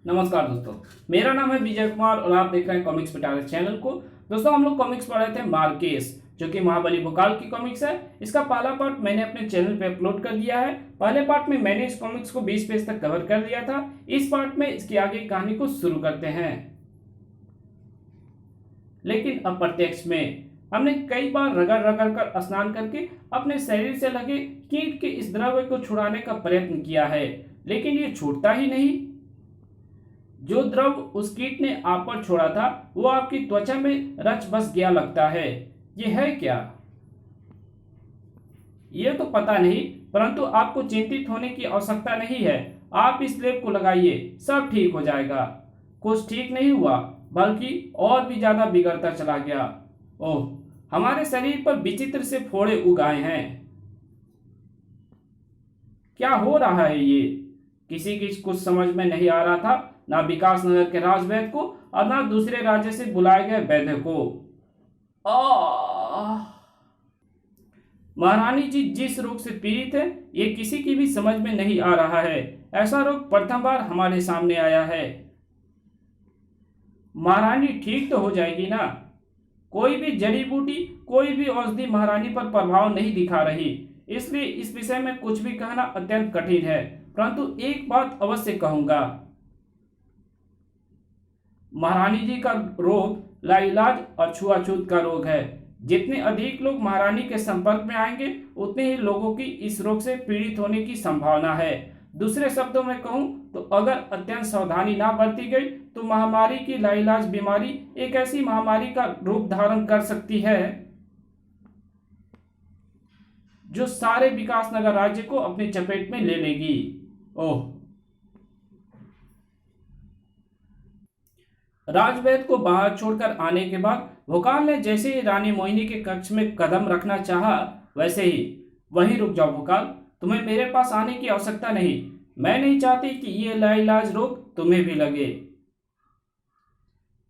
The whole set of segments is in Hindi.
नमस्कार दोस्तों, मेरा नाम है विजय कुमार और आप देख रहे हैं कॉमिक्स पिटारा चैनल को। दोस्तों, हम लोग कॉमिक्स पढ़ रहे थे मार्केस, जो कि महाबली भोकाल की कॉमिक्स है। इसका पहला पार्ट मैंने अपने चैनल पे अपलोड कर दिया है। पहले पार्ट में मैंने इस कॉमिक्स को 20 पेज तक कवर कर दिया था। इस पार्ट में इसकी आगे की कहानी को शुरू करते हैं, लेकिन अप्रत्यक्ष में हमने कई बार रगड़ रगड़ कर स्नान करके अपने शरीर से लगे कीट के इस द्रव्य को छुड़ाने का प्रयत्न किया है, लेकिन ये छूटता ही नहीं। जो द्रव उस कीट ने आप पर छोड़ा था वो आपकी त्वचा में रच बस गया लगता है। ये है क्या, ये तो पता नहीं, परंतु आपको चिंतित होने की आवश्यकता नहीं है। आप इस लेप को लगाइए, सब ठीक हो जाएगा। कुछ ठीक नहीं हुआ, बल्कि और भी ज्यादा बिगड़ता चला गया। ओह, हमारे शरीर पर विचित्र से फोड़े उग आए हैं। क्या हो रहा है ये? किसी की कुछ समझ में नहीं आ रहा था, ना विकास नगर के राजवैद्य को और ना दूसरे राज्य से बुलाए गए वैद्य को। महारानी जी जिस रोग से पीड़ित है, ये किसी की भी समझ में नहीं आ रहा है। ऐसा रोग प्रथम बार हमारे सामने आया है। महारानी ठीक तो हो जाएगी ना? कोई भी जड़ी बूटी, कोई भी औषधि महारानी पर प्रभाव नहीं दिखा रही, इसलिए इस विषय में कुछ भी कहना अत्यंत कठिन है। परंतु एक बात अवश्य कहूंगा, महारानी जी का रोग लाइलाज और छुआछूत का रोग है। जितने अधिक लोग महारानी के संपर्क में आएंगे, उतने ही लोगों की इस रोग से पीड़ित होने की संभावना है। दूसरे शब्दों में कहूं तो अगर अत्यंत सावधानी ना बरती गई तो महामारी की लाइलाज बीमारी एक ऐसी महामारी का रूप धारण कर सकती है जो सारे विकास नगर राज्य को अपनी चपेट में ले लेगी। ओह, राजवैद्य को बाहर छोड़कर आने के बाद भोकाल ने जैसे ही रानी मोहिनी के कक्ष में कदम रखना चाहा, वैसे ही, वहीं रुक जाओ भोकाल, तुम्हें मेरे पास आने की आवश्यकता नहीं। मैं नहीं चाहती कि ये लाइलाज रोग तुम्हें भी लगे।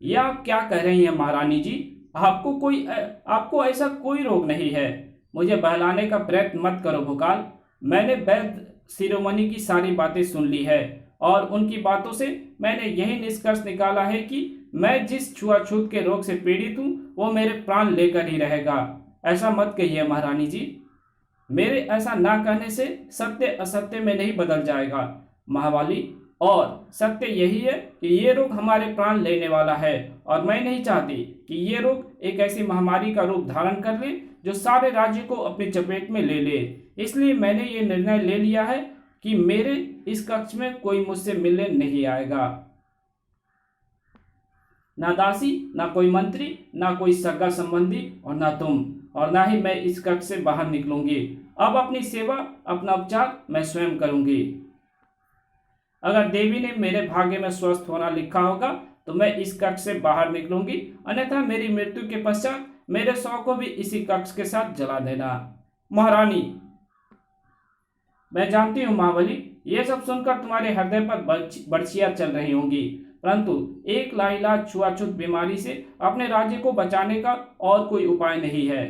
ये आप क्या कह रही हैं महारानी जी? आपको ऐसा कोई रोग नहीं है। मुझे बहलाने का प्रयत्न मत करो भोकाल। मैंने वैद्य शिरोमणि की सारी बातें सुन ली है और उनकी बातों से मैंने यही निष्कर्ष निकाला है कि मैं जिस छुआछूत के रोग से पीड़ित हूं वो मेरे प्राण लेकर ही रहेगा। ऐसा मत कहिए महारानी जी। मेरे ऐसा ना कहने से सत्य असत्य में नहीं बदल जाएगा महावाली, और सत्य यही है कि ये रोग हमारे प्राण लेने वाला है और मैं नहीं चाहती कि ये रोग एक ऐसी महामारी का रूप धारण कर ले जो सारे राज्य को अपनी चपेट में ले ले। इसलिए मैंने ये निर्णय ले लिया है कि मेरे इस कक्ष में कोई मुझसे मिलने नहीं आएगा। ना दासी, ना कोई मंत्री, ना कोई सगा संबंधी और ना तुम, और ना ही मैं इस कक्ष से बाहर निकलूंगी। अब अपनी सेवा, अपना उपचार मैं स्वयं करूंगी। अगर देवी ने मेरे भाग्य में स्वस्थ होना लिखा होगा तो मैं इस कक्ष से बाहर निकलूंगी, अन्यथा मेरी मृत्यु के पश्चात मेरे शव को भी इसी कक्ष के साथ जला देना। महारानी, मैं जानती हूँ महाबली, ये सब सुनकर तुम्हारे हृदय पर बर्छियां चल रही होंगी, परंतु एक लाइलाज छुआछूत बीमारी से अपने राज्य को बचाने का और कोई उपाय नहीं है।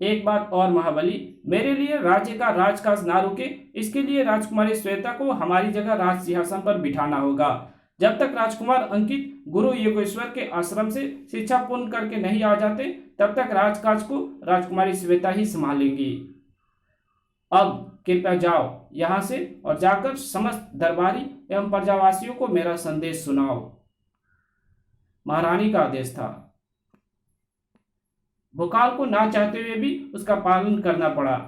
एक बात और महाबली, मेरे लिए राज्य का राजकाज ना रुके, इसके लिए राजकुमारी श्वेता को हमारी जगह राज सिंहासन पर बिठाना होगा। जब तक राजकुमार अंकित गुरु योगेश्वर के आश्रम से शिक्षा पूर्ण करके नहीं आ जाते, तब तक राजकाज को राजकुमारी श्वेता ही संभालेंगी। अब कृपया जाओ यहां से और जाकर समस्त दरबारी एवं प्रजावासियों को मेरा संदेश सुनाओ। महारानी का आदेश था। भोकाल को ना चाहते हुए भी उसका पालन करना पड़ा।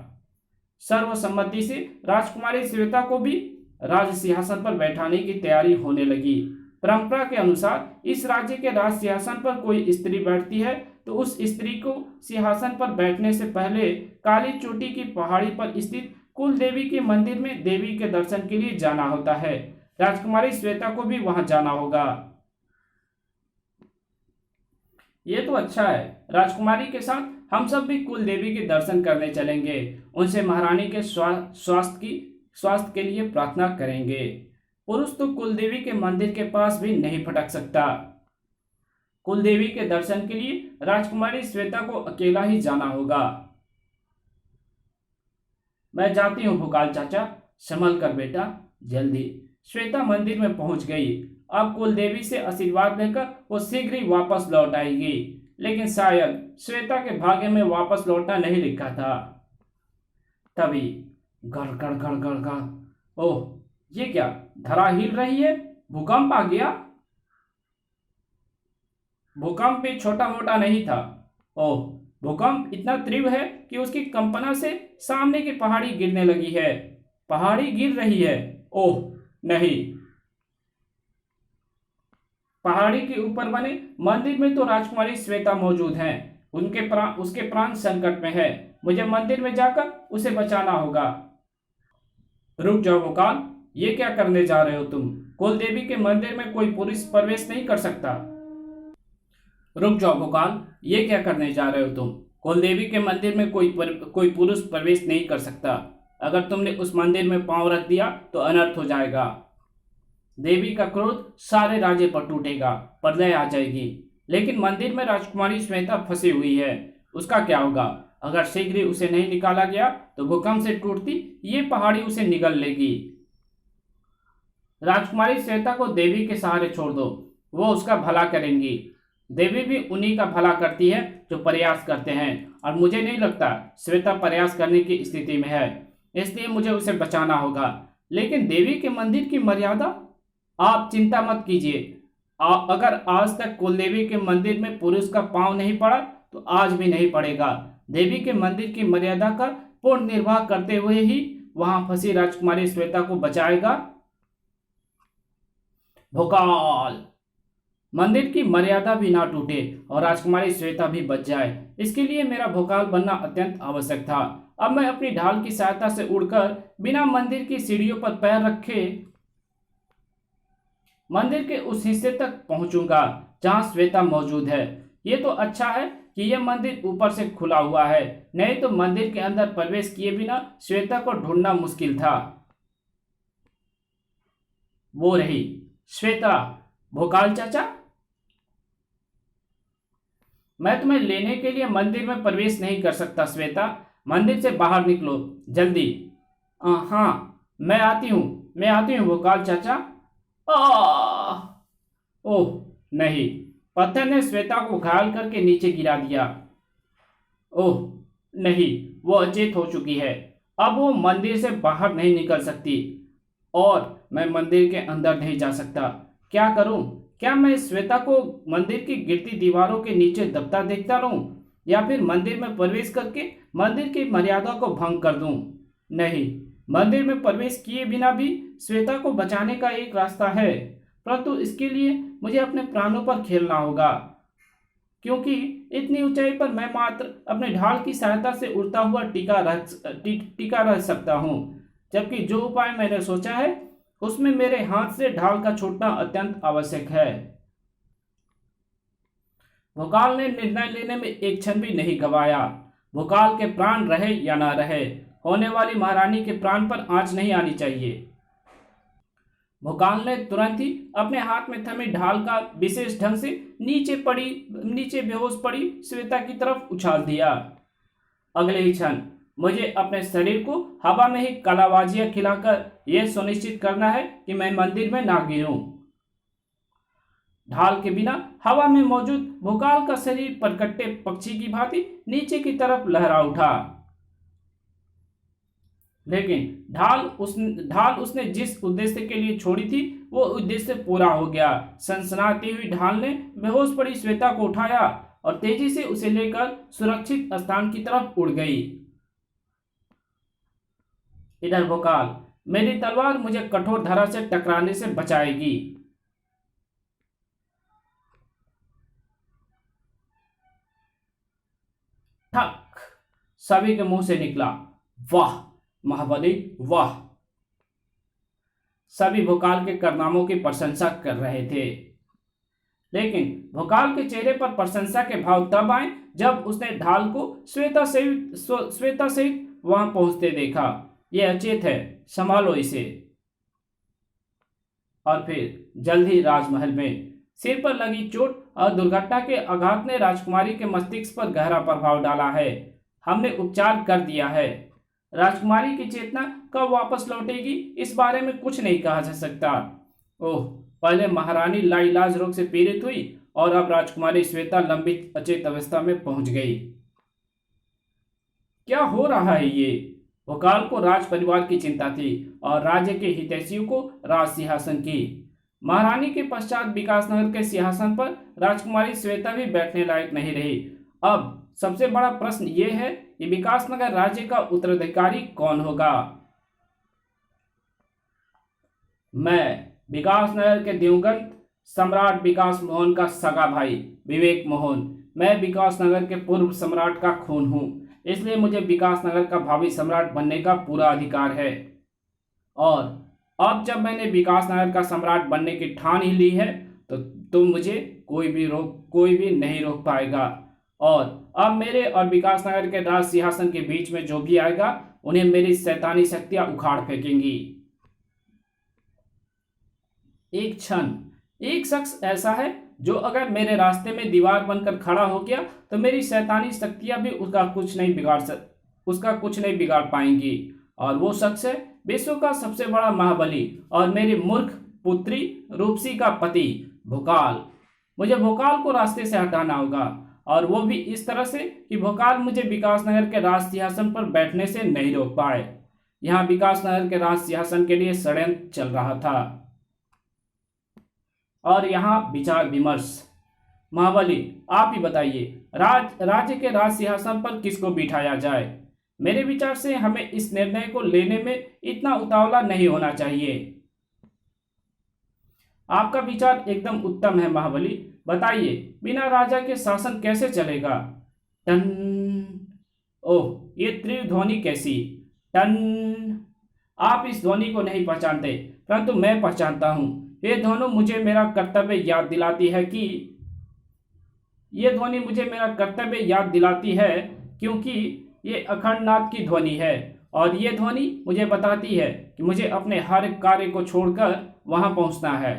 सर्वसम्मति से राजकुमारी श्वेता को भी राज सिंहासन पर बैठाने की तैयारी होने लगी। परंपरा के अनुसार इस राज्य के राज सिंहासन पर कोई स्त्री बैठती है तो उस स्त्री को सिंहासन पर बैठने से पहले काली चोटी की पहाड़ी पर स्थित कुल देवी के मंदिर में देवी के दर्शन के लिए जाना होता है। राजकुमारी श्वेता को भी वहां जाना होगा। ये तो अच्छा है, राजकुमारी के साथ हम सब भी कुल देवी के दर्शन करने चलेंगे। उनसे महारानी के स्वास्थ्य के लिए प्रार्थना करेंगे। पुरुष तो कुल देवी के मंदिर के पास भी नहीं फटक सकता। कुल देवी के दर्शन के लिए राजकुमारी श्वेता को अकेला ही जाना होगा। मैं जाती हूँ भोकाल चाचा, संभल कर बेटा, जल्दी। श्वेता मंदिर में पहुंच गई। अब कुलदेवी से आशीर्वाद लेकर वो शीघ्र ही वापस लौट आएगी, लेकिन शायद श्वेता के भाग्य में वापस लौटना नहीं लिखा था। तभी गड़ गड़ गड़ गड़ गड़, ओह ये क्या, धरा हिल रही है, भूकंप आ गया। भूकंप भी छोटा मोटा नहीं था। ओह, भूकंप इतना तीव्र है कि उसकी कंपना से सामने की पहाड़ी गिरने लगी है। पहाड़ी गिर रही है। ओह नहीं, पहाड़ी के ऊपर बने मंदिर में तो राजकुमारी श्वेता मौजूद हैं। उसके प्राण संकट में है। मुझे मंदिर में जाकर उसे बचाना होगा। रुक जाओ भोकाल, ये क्या करने जा रहे हो तुम? कुलदेवी के मंदिर में कोई पुरुष प्रवेश नहीं कर सकता। रुक जाओ भोकाल, ये क्या करने जा रहे हो तुम? कुलदेवी के मंदिर में कोई पुरुष प्रवेश नहीं कर सकता। अगर तुमने उस मंदिर में पांव रख दिया तो अनर्थ हो जाएगा। देवी का क्रोध सारे राज्य पर टूटेगा, प्रलय आ जाएगी। लेकिन मंदिर में राजकुमारी श्वेता फंसी हुई है, उसका क्या होगा? अगर शीघ्र उसे नहीं निकाला गया तो भूकंप से टूटती ये पहाड़ी उसे निगल लेगी। राजकुमारी श्वेता को देवी के सहारे छोड़ दो, वो उसका भला करेंगी। देवी भी उन्हीं का भला करती है जो प्रयास करते हैं, और मुझे नहीं लगता श्वेता प्रयास करने की स्थिति में है, इसलिए मुझे उसे बचाना होगा। लेकिन देवी के मंदिर की मर्यादा? आप चिंता मत कीजिए। अगर आज तक कुलदेवी के मंदिर में पुरुष का पांव नहीं पड़ा तो आज भी नहीं पड़ेगा। देवी के मंदिर की मर्यादा का पूर्ण निर्वाह करते हुए ही वहां फंसी राजकुमारी श्वेता को बचाएगा। भोकाल, मंदिर की मर्यादा भी ना टूटे और राजकुमारी श्वेता भी बच जाए, इसके लिए मेरा भोकाल बनना अत्यंत आवश्यक था। अब मैं अपनी ढाल की सहायता से उड़कर बिना मंदिर की सीढ़ियों पर पैर रखे मंदिर के उस हिस्से तक पहुंचूंगा जहां श्वेता मौजूद है। ये तो अच्छा है कि यह मंदिर ऊपर से खुला हुआ है, नहीं तो मंदिर के अंदर प्रवेश किए बिना श्वेता को ढूंढना मुश्किल था। वो रही श्वेता। भोकाल चाचा, मैं तुम्हें लेने के लिए मंदिर में प्रवेश नहीं कर सकता। श्वेता, मंदिर से बाहर निकलो जल्दी। हाँ, मैं आती हूँ भोकाल चाचा। ओह नहीं, पत्थर ने श्वेता को घायल करके नीचे गिरा दिया। ओह नहीं, वो अचेत हो चुकी है। अब वो मंदिर से बाहर नहीं निकल सकती और मैं मंदिर के अंदर नहीं जा सकता। क्या करूं? क्या मैं श्वेता को मंदिर की गिरती दीवारों के नीचे दबता देखता रहूं, या फिर मंदिर में प्रवेश करके मंदिर की मर्यादा को भंग कर दूं? नहीं, मंदिर में प्रवेश किए बिना भी श्वेता को बचाने का एक रास्ता है, परंतु इसके लिए मुझे अपने प्राणों पर खेलना होगा, क्योंकि इतनी ऊंचाई पर मैं मात्र अपने ढाल की सहायता से उड़ता हुआ टिका रह सकता हूं। जबकि जो उपाय मैंने सोचा है उसमें मेरे हाथ से ढाल का छूटना अत्यंत आवश्यक है। भोकाल ने निर्णय लेने में एक क्षण भी नहीं गंवाया। भोकाल के प्राण रहे या ना रहे, होने वाली महारानी के प्राण पर आंच नहीं आनी चाहिए। भोकाल ने तुरंत ही अपने हाथ में थमी ढाल का विशेष ढंग से नीचे बेहोश पड़ी श्वेता की तरफ उछाल दिया। अगले ही क्षण मुझे अपने शरीर को हवा में ही कलाबाजियां खिलाकर यह सुनिश्चित करना है कि मैं मंदिर में ना गिरूं। ढाल के बिना हवा में मौजूद भोकाल का शरीर परकट्टे पक्षी की भांति नीचे की तरफ लहरा उठा। लेकिन ढाल उसने जिस उद्देश्य के लिए छोड़ी थी वो उद्देश्य पूरा हो गया। सनसनाती हुई ढाल ने बेहोश पड़ी श्वेता को उठाया और तेजी से उसे लेकर सुरक्षित स्थान की तरफ उड़ गई। इधर भोकाल, मेरी तलवार मुझे कठोर धरा से टकराने से बचाएगी। ठक, सभी के मुंह से निकला, वाह महाबली वाह। सभी भोकाल के कारनामों की प्रशंसा कर रहे थे, लेकिन भोकाल के चेहरे पर प्रशंसा के भाव तब आए जब उसने ढाल को श्वेता सहित वहां पहुंचते देखा। यह अचेत है, संभालो इसे। और फिर जल्द ही राजमहल में सिर पर लगी चोट और दुर्घटना के आघात ने राजकुमारी के मस्तिष्क पर गहरा प्रभाव डाला है। हमने उपचार कर दिया है। राजकुमारी की चेतना कब वापस लौटेगी इस बारे में कुछ नहीं कहा जा सकता। ओह, पहले महारानी लाइलाज रोग से पीड़ित हुई और अब राजकुमारी श्वेता लंबी अचेत अवस्था में पहुंच गई। क्या हो रहा है ये? भोकाल को राज परिवार की चिंता थी और राज्य के हितैषियों को राज सिंहासन की। महारानी के पश्चात विकासनगर के सिंहासन पर राजकुमारी श्वेता भी बैठने लायक नहीं रही। अब सबसे बड़ा प्रश्न ये है कि विकासनगर राज्य का उत्तराधिकारी कौन होगा। मैं विकासनगर के दिवंगत सम्राट विकास मोहन का सगा भाई विवेक मोहन, मैं विकासनगर के पूर्व सम्राट का खून हूं, इसलिए मुझे विकासनगर का भावी सम्राट बनने का पूरा अधिकार है। और अब जब मैंने विकासनगर का सम्राट बनने की ठान ही ली है तो मुझे कोई भी नहीं रोक पाएगा। और अब मेरे और विकासनगर के राज सिंहासन के बीच में जो भी आएगा उन्हें मेरी शैतानी शक्तियां उखाड़ फेंकेंगी। एक क्षण, एक शख्स ऐसा है जो अगर मेरे रास्ते में दीवार बनकर खड़ा हो गया तो मेरी शैतानी शक्तियां भी उसका कुछ नहीं बिगाड़ पाएंगी। और वो शख्स है विश्व का सबसे बड़ा महाबली और मेरी मूर्ख पुत्री रूपसी का पति भोकाल। मुझे भोकाल को रास्ते से हटाना होगा, और वो भी इस तरह से कि भोकाल मुझे विकासनगर के राज सिंहासन पर बैठने से नहीं रोक पाए। यहाँ विकासनगर के राज सिंहासन के लिए षड्यंत्र चल रहा था और यहाँ विचार विमर्श। महाबली, आप ही बताइए, राज्य के राज सिंहासन पर किसको बिठाया जाए? मेरे विचार से हमें इस निर्णय को लेने में इतना उतावला नहीं होना चाहिए। आपका विचार एकदम उत्तम है महाबली, बताइए बिना राजा के शासन कैसे चलेगा? टन। ओह, ये तीव्र ध्वनि कैसी? टन। आप इस ध्वनि को नहीं पहचानते, परंतु मैं पहचानता हूं। ये ध्वनि मुझे मेरा कर्तव्य याद दिलाती है क्योंकि ये अखंडनाथ की ध्वनि है, और ये ध्वनि मुझे बताती है कि मुझे अपने हर कार्य को छोड़कर वहां पहुंचना है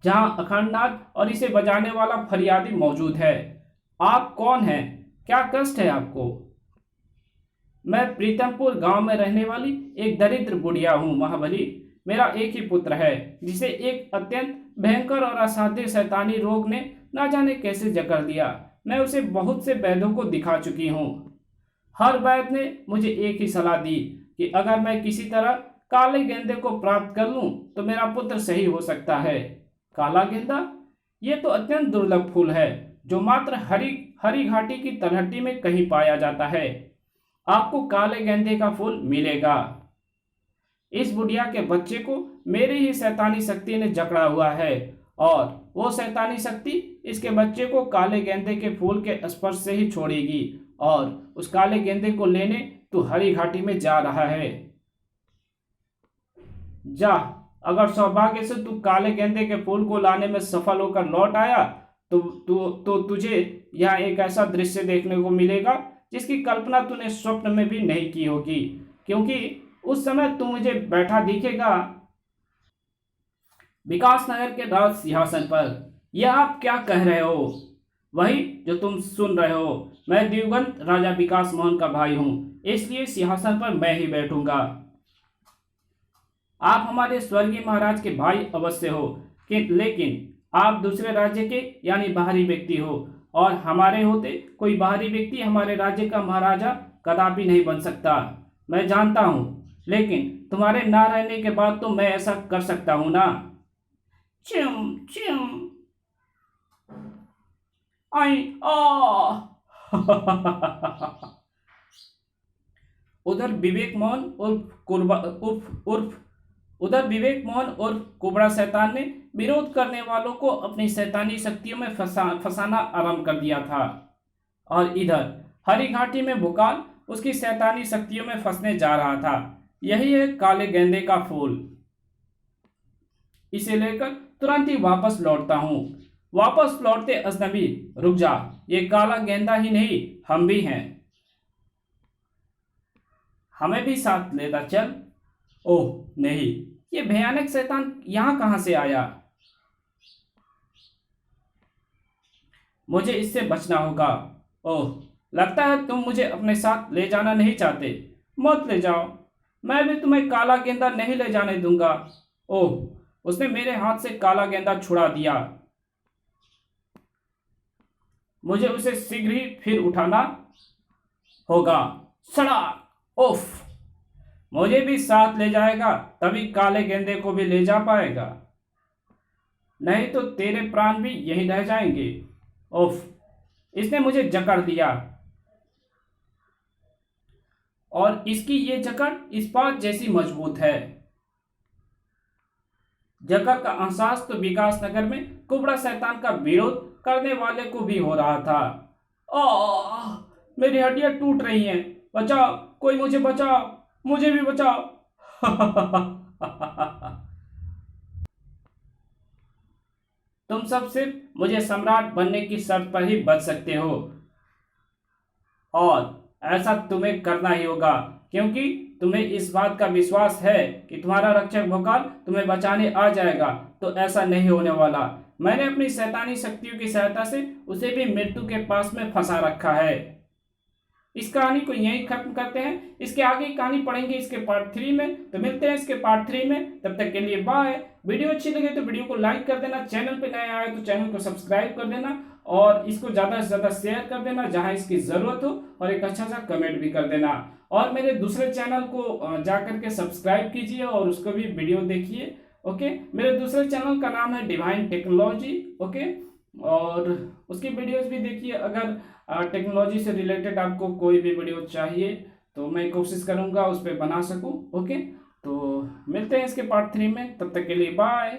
जहां अखंडनाथ और इसे बजाने वाला फरियादी मौजूद है। आप कौन हैं? क्या कष्ट है आपको? मैं प्रीतमपुर गांव में रहने वाली एक दरिद्र बुढ़िया हूं महाबली। मेरा एक ही पुत्र है जिसे एक अत्यंत भयंकर और असाध्य शैतानी रोग ने ना जाने कैसे जकड़ लिया। मैं उसे बहुत से वैद्यों को दिखा चुकी हूँ। हर वैद्य ने मुझे एक ही सलाह दी कि अगर मैं किसी तरह काले गेंदे को प्राप्त कर लूं तो मेरा पुत्र सही हो सकता है। काला गेंदा? ये तो अत्यंत दुर्लभ फूल है जो मात्र हरी घाटी की तलहटी में कहीं पाया जाता है। आपको काले गेंदे का फूल मिलेगा। इस बुढ़िया के बच्चे को मेरी ही शैतानी शक्ति ने जकड़ा हुआ है, और वो शैतानी शक्ति इसके बच्चे को काले गेंदे के फूल के स्पर्श से ही छोड़ेगी। और उस काले गेंदे को लेने तू हरी घाटी में जा रहा है। जा, अगर सौभाग्य से तू काले गेंदे के फूल को लाने में सफल होकर लौट आया तो तुझे यहाँ एक ऐसा दृश्य देखने को मिलेगा जिसकी कल्पना तूने स्वप्न में भी नहीं की होगी, क्योंकि उस समय तू मुझे बैठा दिखेगा विकासनगर के राज सिंहासन पर। यह आप क्या कह रहे हो? वही जो तुम सुन रहे हो। मैं दिवंगत राजा विकास मोहन का भाई हूं, इसलिए सिंहासन पर मैं ही बैठूंगा। आप हमारे स्वर्गीय महाराज के भाई अवश्य हो, लेकिन आप दूसरे राज्य के यानी बाहरी व्यक्ति हो, और हमारे होते कोई बाहरी व्यक्ति हमारे राज्य का महाराजा कदापि नहीं बन सकता। मैं जानता हूं, लेकिन तुम्हारे ना रहने के बाद तो मैं ऐसा कर सकता हूं ना। चिम चिम आई आ उधर विवेक मोहन उर्फ कुबड़ा शैतान ने विरोध करने वालों को अपनी शैतानी शक्तियों में फंसाना आरंभ कर दिया था, और इधर हरी घाटी में भोकाल उसकी शैतानी शक्तियों में फंसने जा रहा था। यही है काले गेंदे का फूल। इसे लेकर तुरंत ही वापस लौटता हूँ। वापस लौटते अजनबी, रुक जा, ये काला गेंदा ही नहीं, हम भी हैं, हमें भी साथ लेता चल। ओह नहीं, ये भयानक शैतान यहां कहां से आया? मुझे इससे बचना होगा। ओह, लगता है तुम मुझे अपने साथ ले जाना नहीं चाहते। मत ले जाओ, मैं भी तुम्हें काला गेंदा नहीं ले जाने दूंगा। ओह, उसने मेरे हाथ से काला गेंदा छुड़ा दिया। मुझे उसे शीघ्र ही फिर उठाना होगा। सड़क ओफ, मुझे भी साथ ले जाएगा तभी काले गेंदे को भी ले जा पाएगा, नहीं तो तेरे प्राण भी यहीं रह जाएंगे। ओफ, इसने मुझे जकड़ दिया और इसकी ये जकड़ इस्पात जैसी मजबूत है। जकड़ का एहसास तो विकास नगर में कुबड़ा शैतान का विरोध करने वाले को भी हो रहा था। आह, मेरी हड्डियां टूट रही हैं। बचाओ, कोई मुझे बचाओ, मुझे भी बचाओ। तुम सब सिर्फ मुझे सम्राट बनने की शर्त पर ही बच सकते हो, और ऐसा तुम्हें करना ही होगा, क्योंकि तुम्हें इस बात का विश्वास है कि तुम्हारा रक्षक भोकाल तुम्हें बचाने आ जाएगा। तो ऐसा नहीं होने वाला। मैंने अपनी शैतानी शक्तियों की सहायता से उसे भी मृत्यु के पास में फंसा रखा है। इस कहानी को यहीं खत्म करते हैं। इसके आगे की कहानी पढ़ेंगे इसके पार्ट 3 में। तो मिलते हैं इसके पार्ट 3 में, तब तक के लिए बाय। वीडियो अच्छी लगे तो वीडियो को लाइक कर देना, चैनल पे नए आए तो चैनल को सब्सक्राइब कर देना, और इसको ज्यादा से ज्यादा शेयर कर देना जहां इसकी जरूरत हो, और एक अच्छा सा कमेंट भी कर देना। और मेरे दूसरे चैनल को जा करके सब्सक्राइब कीजिए और उसको भी वीडियो देखिए। ओके, मेरे दूसरे चैनल का नाम है डिवाइन टेक्नोलॉजी। ओके, और उसकी वीडियोस भी देखिए। अगर टेक्नोलॉजी से रिलेटेड आपको कोई भी वीडियो चाहिए तो मैं कोशिश करूंगा उस पर बना सकूं। ओके, तो मिलते हैं इसके पार्ट 3 में, तब तक के लिए बाय।